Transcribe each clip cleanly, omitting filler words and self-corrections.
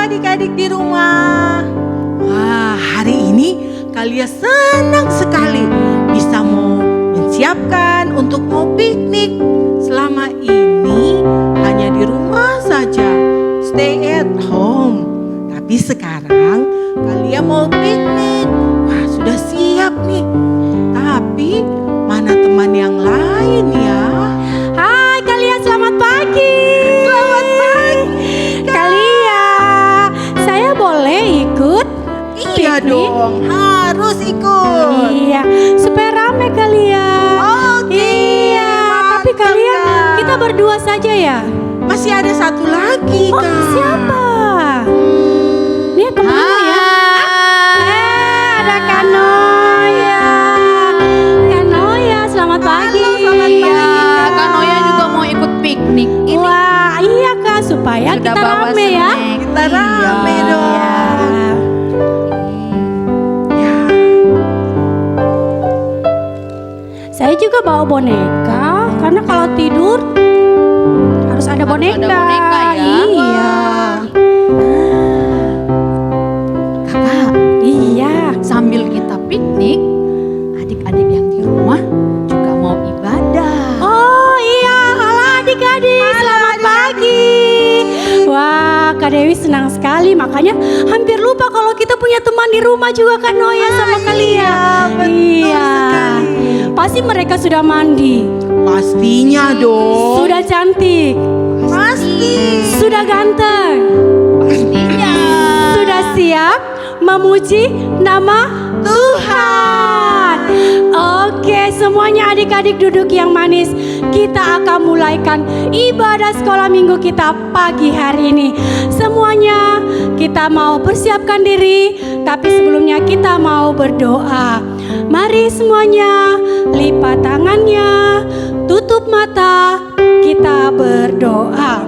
adik-adik di rumah. Wah, hari ini kalian senang sekali bisa mau menyiapkan untuk mau piknik. Selama ini hanya di rumah saja, stay at home. Tapi sekarang kalian mau piknik. Wah, sudah siap nih. Tapi mana teman yang lain ya? Hai kalian, selamat pagi. Selamat pagi. Kalian, saya boleh ikut? Iya piknik? dong, harus ikut. Iya, supaya rame kalian. Oke, Iya, tapi mantap, kalian Kak. kita berdua saja ya? Masih ada satu lagi, Oh, Kak. siapa? Dia kemana ya? Ada Kanoya. Kanoya, selamat pagi. selamat pagi. Iya, Kak Noya juga mau ikut piknik ini. Wah, iya Kak, supaya Sudah kita bawa rame ya. snack. Kita rame Iya. dong. Ya. Saya juga bawa boneka, karena kalau tidur harus ada Harus boneka. ada boneka ya. Iya. Kakak, Iya. sambil kita piknik, adik-adik yang di rumah juga mau ibadah. Oh iya, halo adik-adik, selamat pagi. Wah, Kak Dewi senang sekali, makanya hampir lupa kalau kita punya teman di rumah juga Kak Noya sama kalian. betul Iya. sekali. Pasti mereka sudah mandi, Pastinya dong. sudah cantik, Pasti. sudah ganteng, Pastinya. sudah siap memuji nama Tuhan. Oke, semuanya adik-adik duduk yang manis. Kita akan mulaikan ibadah sekolah minggu kita pagi hari ini. Semuanya kita mau persiapkan diri, tapi sebelumnya kita mau berdoa. Mari semuanya lipat tangannya, tutup mata, kita berdoa.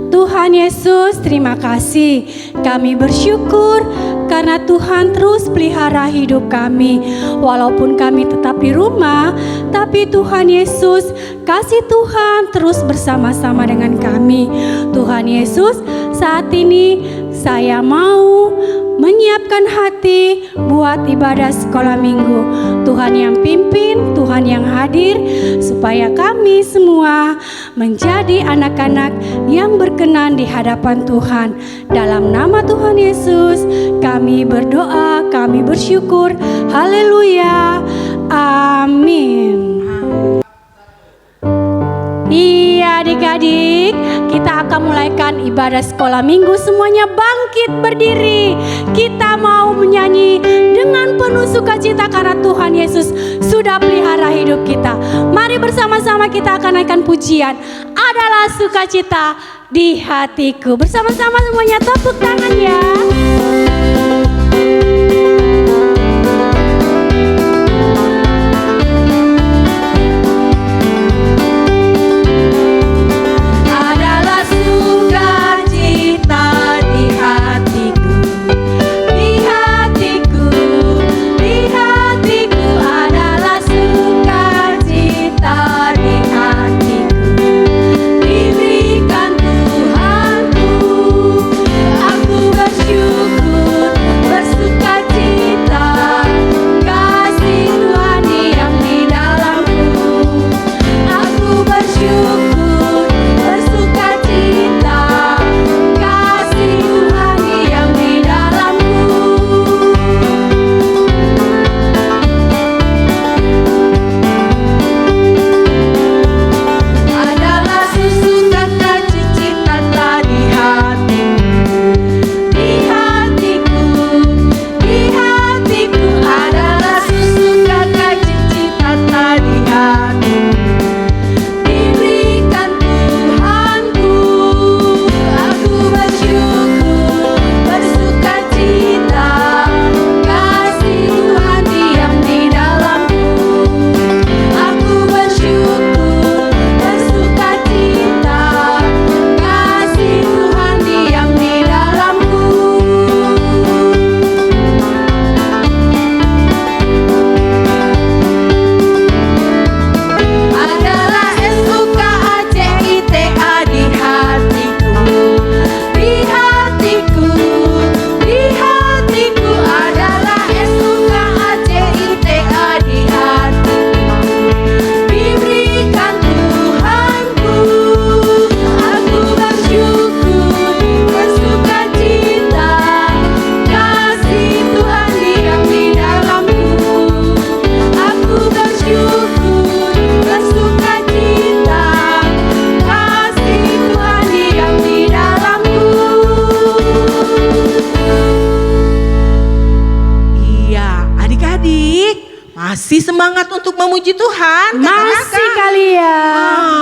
Tuhan Yesus, terima kasih. Kami bersyukur karena Tuhan terus pelihara hidup kami. Walaupun kami tetap di rumah, tapi Tuhan Yesus, kasih Tuhan terus bersama-sama dengan kami. Tuhan Yesus, saat ini saya mau menyiapkan hati buat ibadah sekolah minggu. Tuhan yang pimpin, Tuhan yang hadir, supaya kami semua menjadi anak-anak yang berkenan di hadapan Tuhan. Dalam nama Tuhan Yesus, kami berdoa, kami bersyukur. Haleluya. Amin. Iya adik-adik, kita akan mulaikan ibadah sekolah minggu. Semuanya bangkit berdiri. Kita mau menyanyi dengan penuh sukacita karena Tuhan Yesus sudah pelihara hidup kita. Mari bersama-sama kita akan naikkan pujian. Adalah sukacita di hatiku. Bersama-sama semuanya tepuk tangan ya. Adalah sukacita di hatiku, di hatiku, di hatiku. Adalah sukacita di hatiku, diberikan Tuhanku. Aku bersyukur Masih semangat untuk memuji Tuhan? Masih kali ya.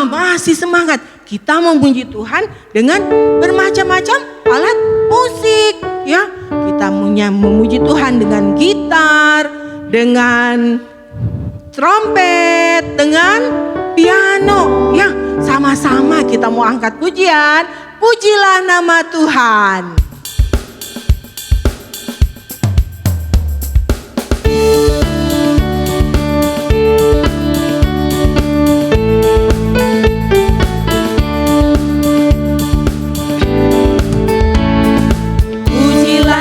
Masih semangat. Kita memuji Tuhan dengan bermacam-macam alat musik, ya. Kita punya memuji Tuhan dengan gitar, dengan trompet, dengan piano, ya. Sama-sama kita mau angkat pujian. Pujilah nama Tuhan.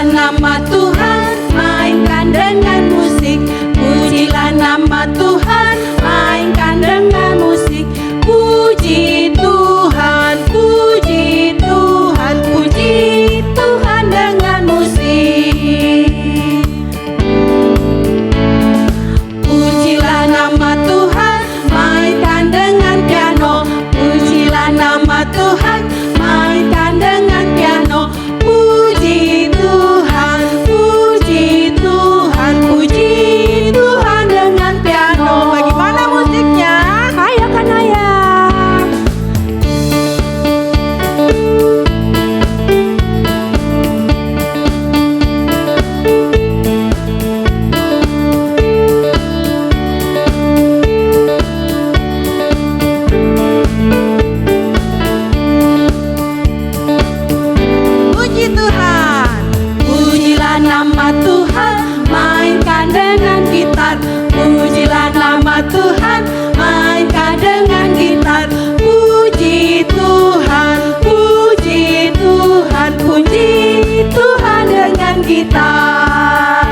Nama Tuhan, mainkan dengan musik. Pujilah nama Tuhan, mainkan dengan musik. Puji Tuhan, puji Tuhan, puji Tuhan dengan musik. Pujilah nama Tuhan, mainkan dengan piano. Pujilah nama Tuhan, mainkan dengan piano. Puji Tuhan, puji Tuhan, puji Tuhan dengan piano. Bagaimana musiknya? Ayo kan ayah. Puji Tuhan. Pujilah nama Tuhan, mainkan dengan gitar. Pujilah nama Tuhan, mainkan dengan gitar. Puji Tuhan, puji Tuhan, puji Tuhan dengan gitar.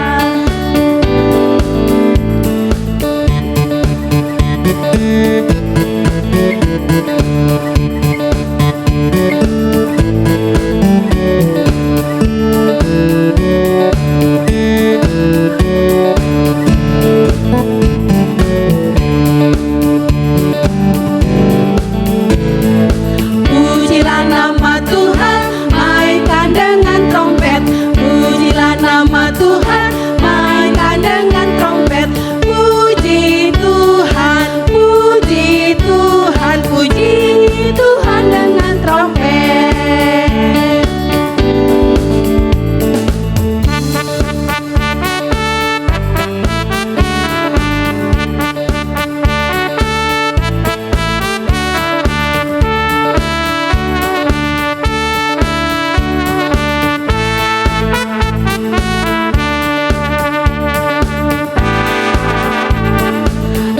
Pujilah nama Tuhan, mainkan dengan trompet. Pujilah nama Tuhan, mainkan dengan trompet. Puji Tuhan, puji Tuhan, puji Tuhan dengan trompet.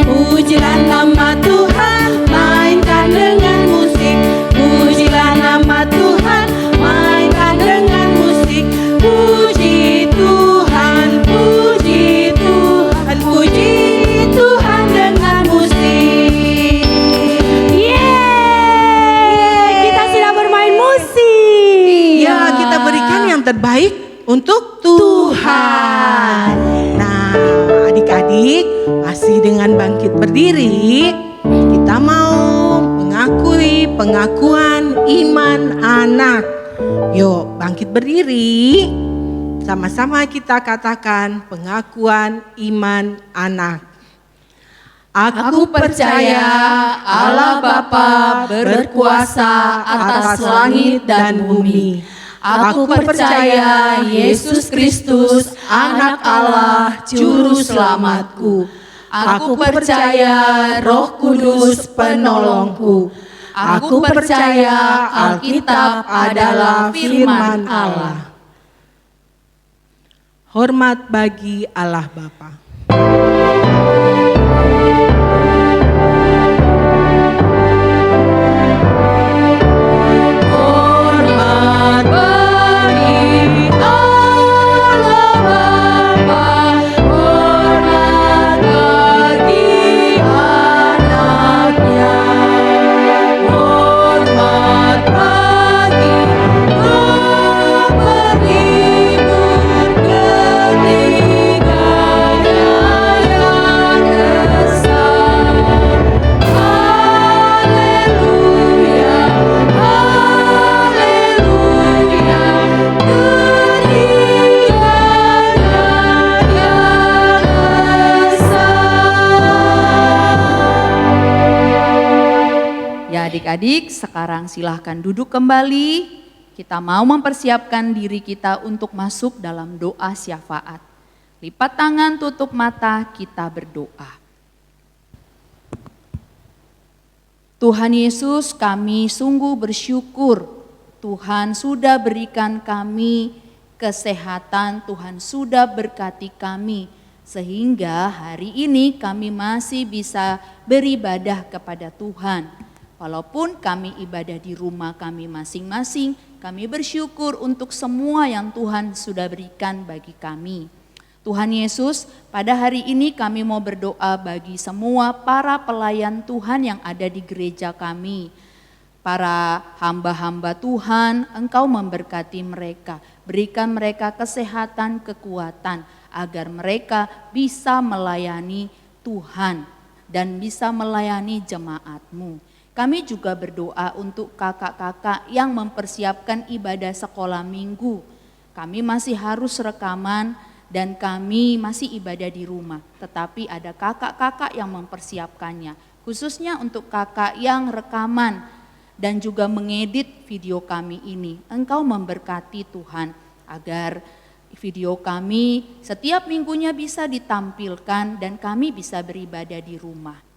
Pujilah nama Tuhan, mainkan dengan musik. Pujilah nama Tuhan, mainkan dengan musik. Puji Tuhan, puji Tuhan, puji Tuhan dengan musik. Yeay, kita sudah bermain musik. Ya, kita berikan yang terbaik untuk Tuhan. Nah, adik-adik, masih dengan bangkit berdiri, kita mau mengakui pengakuan iman anak. Yuk, bangkit berdiri. Sama-sama kita katakan pengakuan iman anak. Aku percaya Allah Bapa berkuasa atas langit dan bumi. Aku percaya Yesus Kristus anak Allah juru selamatku. Aku percaya Roh Kudus penolongku. Aku percaya Alkitab adalah firman Allah. Hormat bagi Allah Bapa. Hormat bagi Allah Bapa, hormat bagi anaknya, hormat bagi Roh berhibur ketiganya. Adik-adik, sekarang silahkan duduk kembali. Kita mau mempersiapkan diri kita untuk masuk dalam doa syafaat. Lipat tangan, tutup mata, kita berdoa. Tuhan Yesus, kami sungguh bersyukur. Tuhan sudah berikan kami kesehatan, Tuhan sudah berkati kami. Sehingga hari ini kami masih bisa beribadah kepada Tuhan. Walaupun kami ibadah di rumah kami masing-masing, kami bersyukur untuk semua yang Tuhan sudah berikan bagi kami. Tuhan Yesus, pada hari ini kami mau berdoa bagi semua para pelayan Tuhan yang ada di gereja kami. Para hamba-hamba Tuhan, Engkau memberkati mereka, berikan mereka kesehatan, kekuatan, agar mereka bisa melayani Tuhan dan bisa melayani jemaat-Mu. Kami juga berdoa untuk kakak-kakak yang mempersiapkan ibadah sekolah minggu. Kami masih harus rekaman dan kami masih ibadah di rumah. Tetapi ada kakak-kakak yang mempersiapkannya. Khususnya untuk kakak yang rekaman dan juga mengedit video kami ini. Engkau memberkati Tuhan agar video kami setiap minggunya bisa ditampilkan dan kami bisa beribadah di rumah.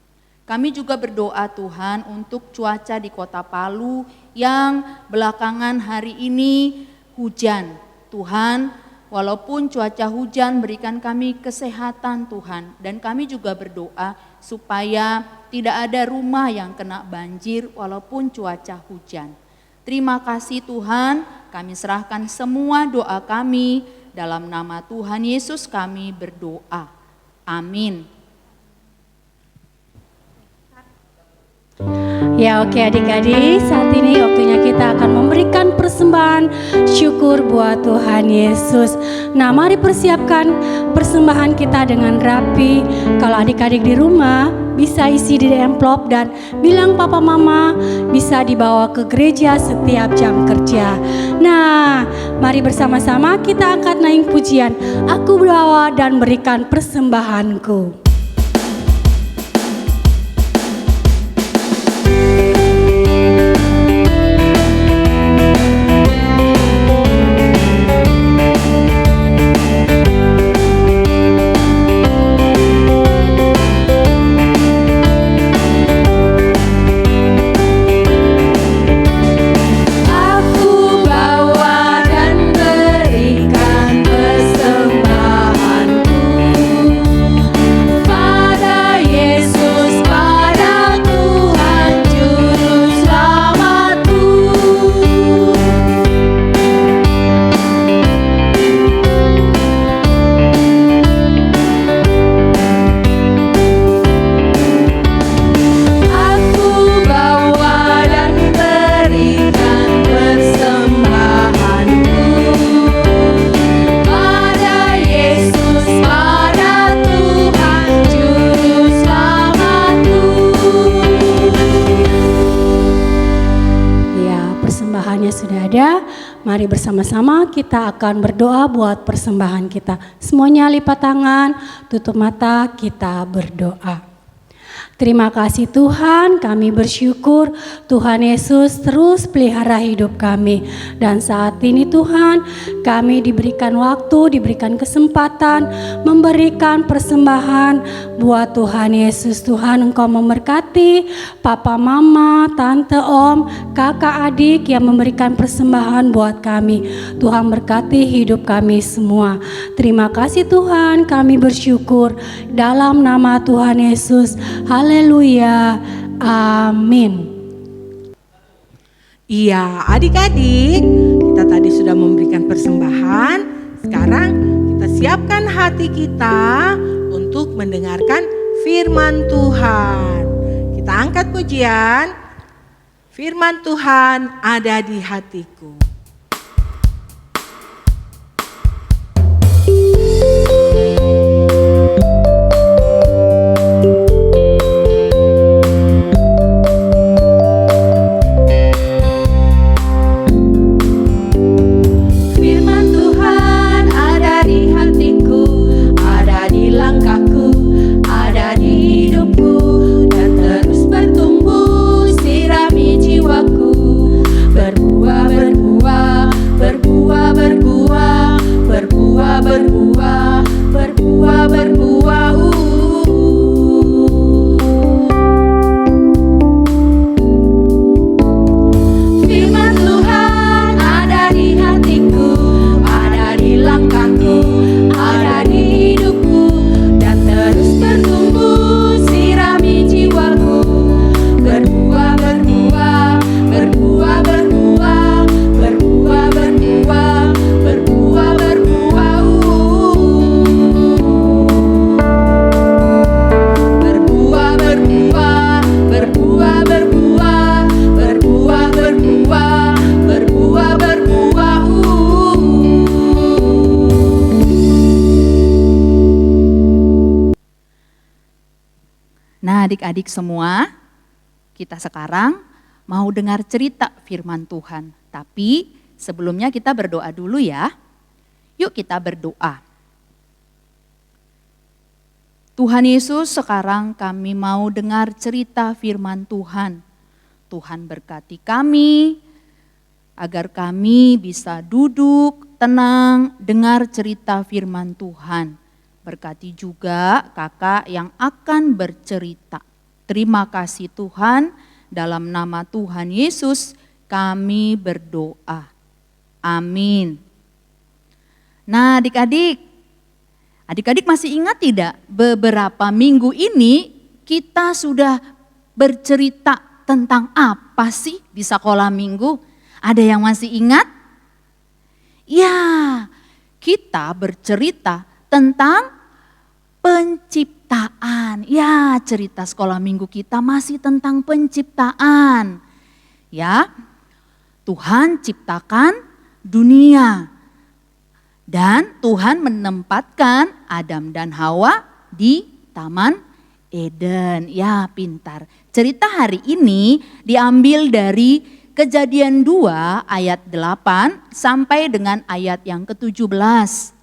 Kami juga berdoa Tuhan untuk cuaca di Kota Palu yang belakangan hari ini hujan. Tuhan, walaupun cuaca hujan berikan kami kesehatan Tuhan. Dan kami juga berdoa supaya tidak ada rumah yang kena banjir walaupun cuaca hujan. Terima kasih Tuhan, kami serahkan semua doa kami. Dalam nama Tuhan Yesus kami berdoa. Amin. Ya oke adik-adik, saat ini waktunya kita akan memberikan persembahan syukur buat Tuhan Yesus. Nah mari persiapkan persembahan kita dengan rapi. Kalau adik-adik di rumah bisa isi di amplop dan bilang papa mama, bisa dibawa ke gereja setiap jam kerja. Nah mari bersama-sama kita angkat naik pujian, aku berdoa dan berikan persembahanku. Mari bersama-sama kita akan berdoa buat persembahan kita. Semuanya lipat tangan, tutup mata, kita berdoa. Terima kasih Tuhan, kami bersyukur Tuhan Yesus terus pelihara hidup kami. Dan saat ini Tuhan, kami diberikan waktu, diberikan kesempatan, memberikan persembahan buat Tuhan Yesus. Tuhan Engkau memberkati papa, mama, tante, om, kakak, adik yang memberikan persembahan buat kami. Tuhan berkati hidup kami semua. Terima kasih Tuhan, kami bersyukur dalam nama Tuhan Yesus. Haleluya, amin. Iya, adik-adik, kita tadi sudah memberikan persembahan. Sekarang kita siapkan hati kita untuk mendengarkan firman Tuhan. Kita angkat pujian. Firman Tuhan ada di hatiku. Ada di hidupku dan terus bertumbuh, sirami jiwa. Nah, adik-adik semua, kita sekarang mau dengar cerita firman Tuhan. Tapi sebelumnya kita berdoa dulu ya. Yuk kita berdoa. Tuhan Yesus, sekarang kami mau dengar cerita firman Tuhan. Tuhan berkati kami, agar kami bisa duduk tenang dengar cerita firman Tuhan. Berkati juga kakak yang akan bercerita. Terima kasih Tuhan, dalam nama Tuhan Yesus kami berdoa. Amin. Nah, adik-adik masih ingat tidak beberapa minggu ini kita sudah bercerita tentang apa sih di sekolah minggu? Ada yang masih ingat? Ya, kita bercerita tentang penciptaan. Ya, cerita sekolah minggu kita masih tentang penciptaan. Ya, Tuhan ciptakan dunia. Dan Tuhan menempatkan Adam dan Hawa di Taman Eden. Ya, pintar. Cerita hari ini diambil dari Kejadian 2 ayat 8 sampai dengan ayat yang ke-17.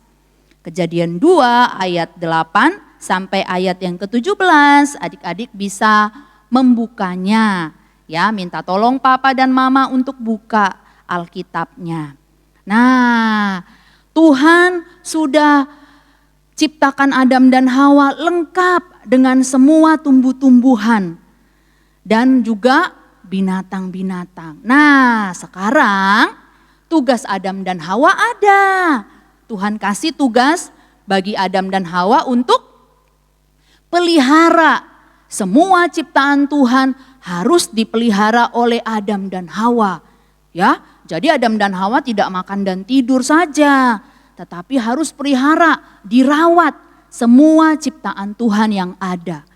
Kejadian 2 ayat 8 sampai ayat yang ke-17. Adik-adik bisa membukanya. Ya, minta tolong papa dan mama untuk buka Alkitabnya. Nah, Tuhan sudah ciptakan Adam dan Hawa lengkap dengan semua tumbuh-tumbuhan dan juga binatang-binatang. Nah, sekarang tugas Adam dan Hawa ada. Tuhan kasih tugas bagi Adam dan Hawa untuk pelihara. Semua ciptaan Tuhan harus dipelihara oleh Adam dan Hawa. Ya, jadi Adam dan Hawa tidak makan dan tidur saja, tetapi harus pelihara, dirawat semua ciptaan Tuhan yang ada.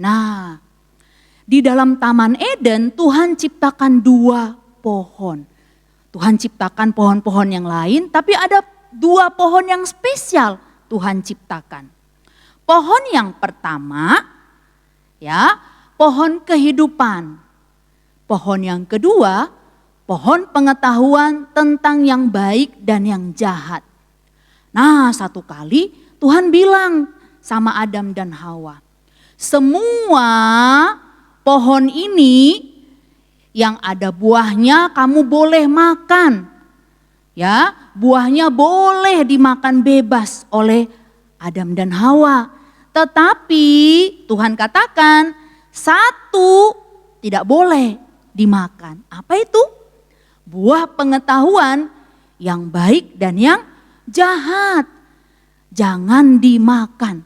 Nah, di dalam Taman Eden Tuhan ciptakan 2 pohon. Tuhan ciptakan pohon-pohon yang lain, tapi ada 2 pohon yang spesial Tuhan ciptakan. Pohon yang pertama, ya, pohon kehidupan. Pohon yang kedua, pohon pengetahuan tentang yang baik dan yang jahat. Nah, satu kali Tuhan bilang sama Adam dan Hawa, semua pohon ini yang ada buahnya kamu boleh makan. Ya, buahnya boleh dimakan bebas oleh Adam dan Hawa. Tetapi Tuhan katakan satu tidak boleh dimakan. Apa itu? Buah pengetahuan yang baik dan yang jahat. Jangan dimakan.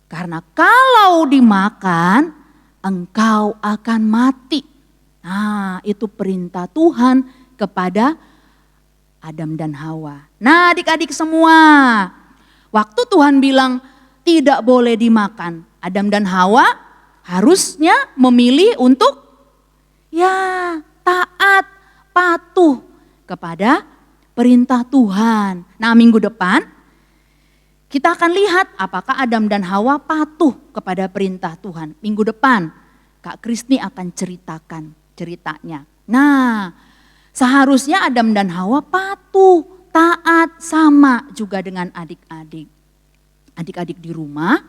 Karena kalau dimakan engkau akan mati. Nah, itu perintah Tuhan kepada Adam dan Hawa. Nah, adik-adik semua, waktu Tuhan bilang tidak boleh dimakan, Adam dan Hawa harusnya memilih untuk ya taat, patuh kepada perintah Tuhan. Nah, minggu depan kita akan lihat apakah Adam dan Hawa patuh kepada perintah Tuhan. Minggu depan Kak Krisni akan ceritakan ceritanya. Nah, seharusnya Adam dan Hawa patuh, taat, sama juga dengan adik-adik. Adik-adik di rumah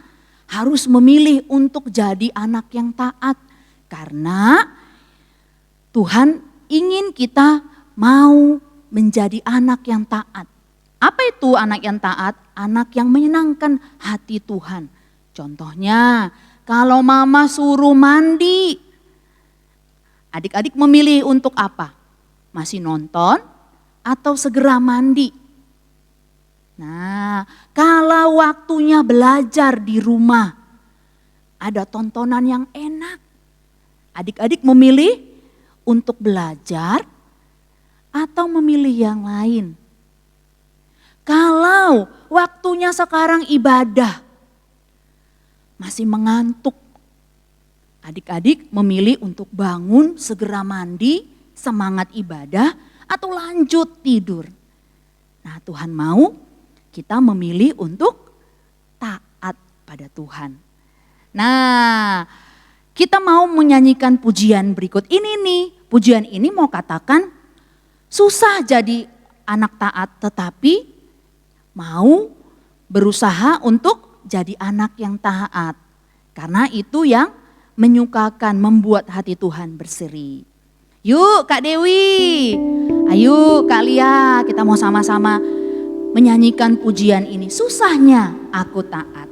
harus memilih untuk jadi anak yang taat. Karena Tuhan ingin kita mau menjadi anak yang taat. Apa itu anak yang taat? Anak yang menyenangkan hati Tuhan. Contohnya, kalau mama suruh mandi, adik-adik memilih untuk apa? Masih nonton atau segera mandi? Nah, kalau waktunya belajar di rumah, ada tontonan yang enak. Adik-adik memilih untuk belajar atau memilih yang lain? Kalau waktunya sekarang ibadah, masih mengantuk, adik-adik memilih untuk bangun, segera mandi, semangat ibadah, atau lanjut tidur. Nah, Tuhan mau kita memilih untuk taat pada Tuhan. Nah, kita mau menyanyikan pujian berikut ini nih. Pujian ini mau katakan susah jadi anak taat, tetapi mau berusaha untuk jadi anak yang taat. Karena itu yang menyukakan, membuat hati Tuhan berseri. Yuk Kak Dewi, ayo Kak Lia, kita mau sama-sama menyanyikan pujian ini. Susahnya aku taat.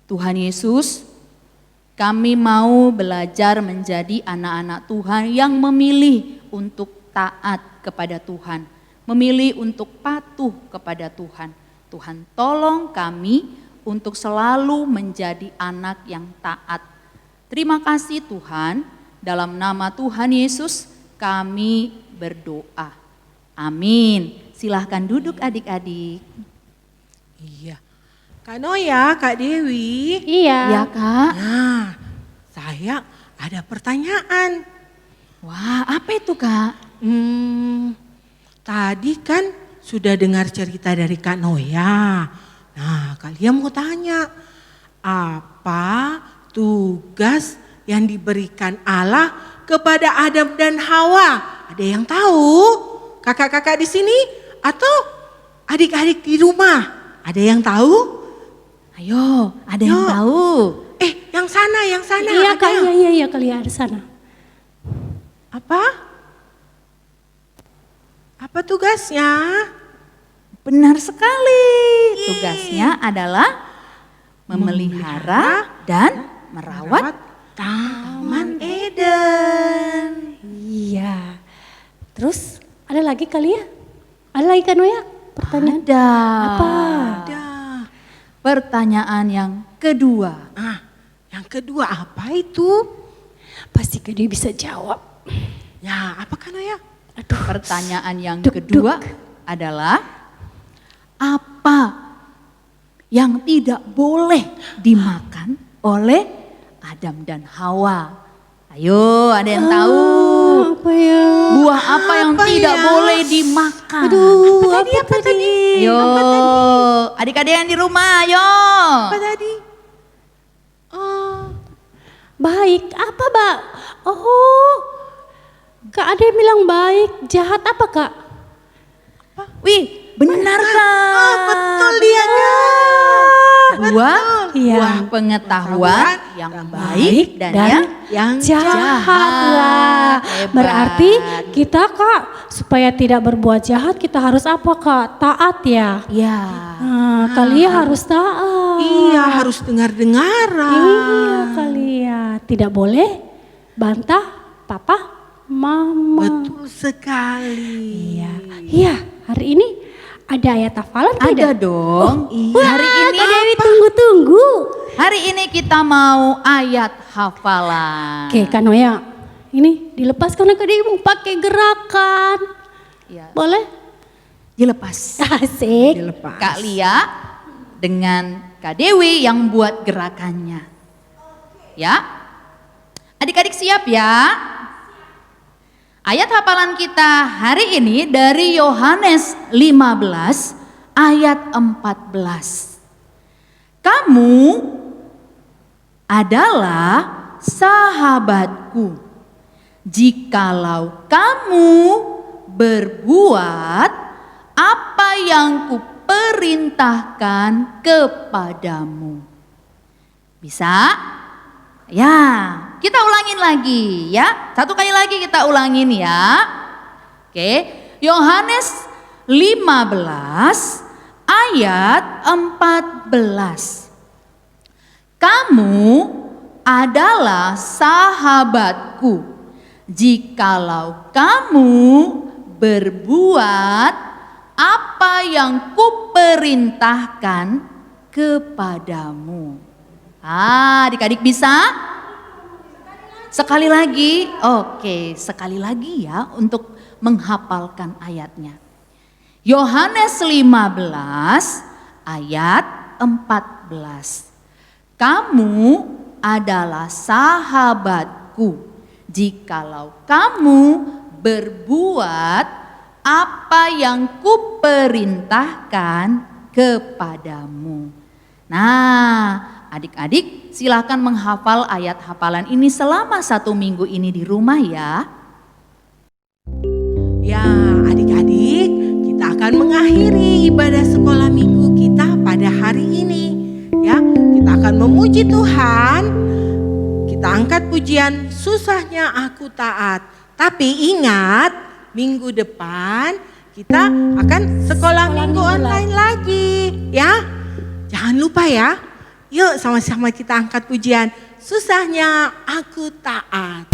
Tuhan Yesus, kami mau belajar menjadi anak-anak Tuhan yang memilih untuk taat kepada Tuhan, memilih untuk patuh kepada Tuhan. Tuhan tolong kami untuk selalu menjadi anak yang taat. Terima kasih Tuhan, dalam nama Tuhan Yesus kami berdoa. Amin. Silahkan duduk adik-adik. Iya. Kak Noya, Kak Dewi. Iya. Ya Kak. Nah, saya ada pertanyaan. Wah, apa itu Kak? Tadi kan sudah dengar cerita dari Kak Noya. Nah, kalian mau tanya, apa tugas yang diberikan Allah kepada Adam dan Hawa? Ada yang tahu? Kakak-kakak di sini atau adik-adik di rumah? Ada yang tahu? Ayo, ada yang Yuk. tahu? Yang sana. Iya ada Kak, yang- iya Kak Lia, di sana. Apa? Apa tugasnya? Benar sekali. Tugasnya adalah memelihara dan merawat Taman Eden. Iya. Terus ada lagi Kak Lia? Ada lagi Kak Noya? Pertanyaan? Ada. Apa? Ada. Pertanyaan yang kedua. Yang kedua apa itu? Pasti Kak Dia bisa jawab. Ya, apa kan ya? Aduh. Pertanyaan yang Duk, kedua adalah apa yang tidak boleh dimakan oleh Adam dan Hawa? Ayo, ada yang tahu? Apa ya? Buah apa yang Apa tidak ya? boleh dimakan? Aduh, Apa tadi? Ayo, adik-adik yang di rumah, ayo. Apa tadi? Baik, apa Mbak? Oh, Kak Ade bilang baik, jahat apa Kak? Wih, benar Kak. Betul dia. Buah, Iya. buah pengetahuan yang baik dan yang jahat lah. Hebat. Berarti kita Kak, supaya tidak berbuat jahat kita harus apa Kak? Taat ya. Ya. Nah, kalian harus taat. Iya, harus dengar-dengaran. Iya kalian. Tidak boleh bantah papa, mama. Betul sekali. Iya, hari ini ada ayat hafalan Ada tidak? dong. Hari ini Kak Dewi tunggu-tunggu. hari ini kita mau ayat hafalan. Oke Kak Noya, ini dilepas karena Kak Dewi mau pakai gerakan. Ya, Boleh? dilepas. Asik. Dilepas. Kak Lia dengan Kak Dewi yang buat gerakannya. Ya. Adik-adik siap ya? Ayat hafalan kita hari ini dari Yohanes 15 ayat 14. Kamu adalah sahabatku, jikalau kamu berbuat apa yang kuperintahkan kepadamu. Bisa? Ya, kita ulangin lagi ya. Satu kali lagi kita ulangin ya. Oke, Yohanes 15 ayat 14. Kamu adalah sahabatku jikalau kamu berbuat apa yang kuperintahkan kepadamu. Adik-adik bisa? Sekali lagi, oke, sekali lagi ya untuk menghafalkan ayatnya. Yohanes 15 ayat 14. Kamu adalah sahabatku jikalau kamu berbuat apa yang kuperintahkan kepadamu. Nah, adik-adik silakan menghafal ayat hafalan ini selama 1 minggu ini di rumah ya. Ya, adik-adik, kita akan mengakhiri ibadah sekolah minggu kita pada hari ini. Ya, kita akan memuji Tuhan. Kita angkat pujian susahnya aku taat. Tapi ingat, minggu depan kita akan sekolah minggu online lagi. Ya, jangan lupa ya. Yuk sama-sama kita angkat pujian susahnya aku taat.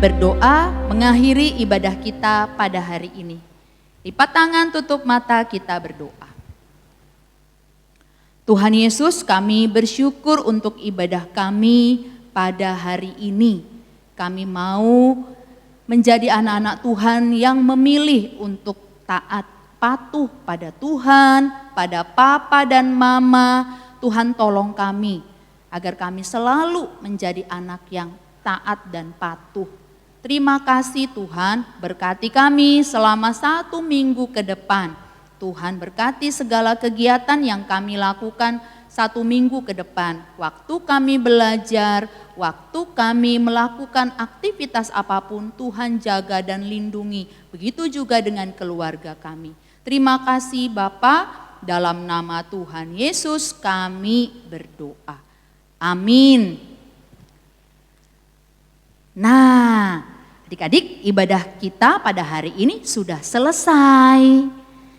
Berdoa mengakhiri ibadah kita pada hari ini. Lipat tangan, tutup mata, kita berdoa. Tuhan Yesus, kami bersyukur untuk ibadah kami pada hari ini. Kami mau menjadi anak-anak Tuhan yang memilih untuk taat, patuh pada Tuhan, pada papa dan mama. Tuhan tolong kami agar kami selalu menjadi anak yang taat dan patuh. Terima kasih Tuhan, berkati kami selama 1 minggu ke depan. Tuhan berkati segala kegiatan yang kami lakukan 1 minggu ke depan. Waktu kami belajar, waktu kami melakukan aktivitas apapun, Tuhan jaga dan lindungi. Begitu juga dengan keluarga kami. Terima kasih Bapa, dalam nama Tuhan Yesus kami berdoa. Amin. Nah, adik-adik, ibadah kita pada hari ini sudah selesai.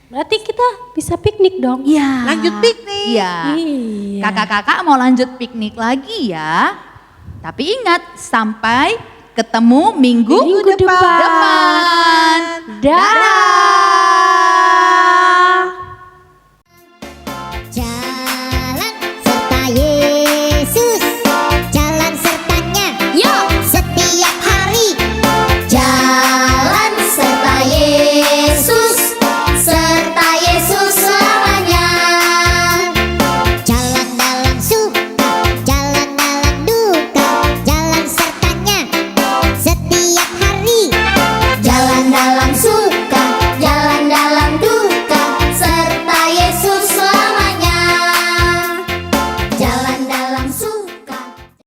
Berarti kita bisa piknik dong? Iya. Lanjut piknik. Iya. Iya. Kakak-kakak mau lanjut piknik lagi ya. Tapi ingat, sampai ketemu minggu Minggu depan. depan. Dadah.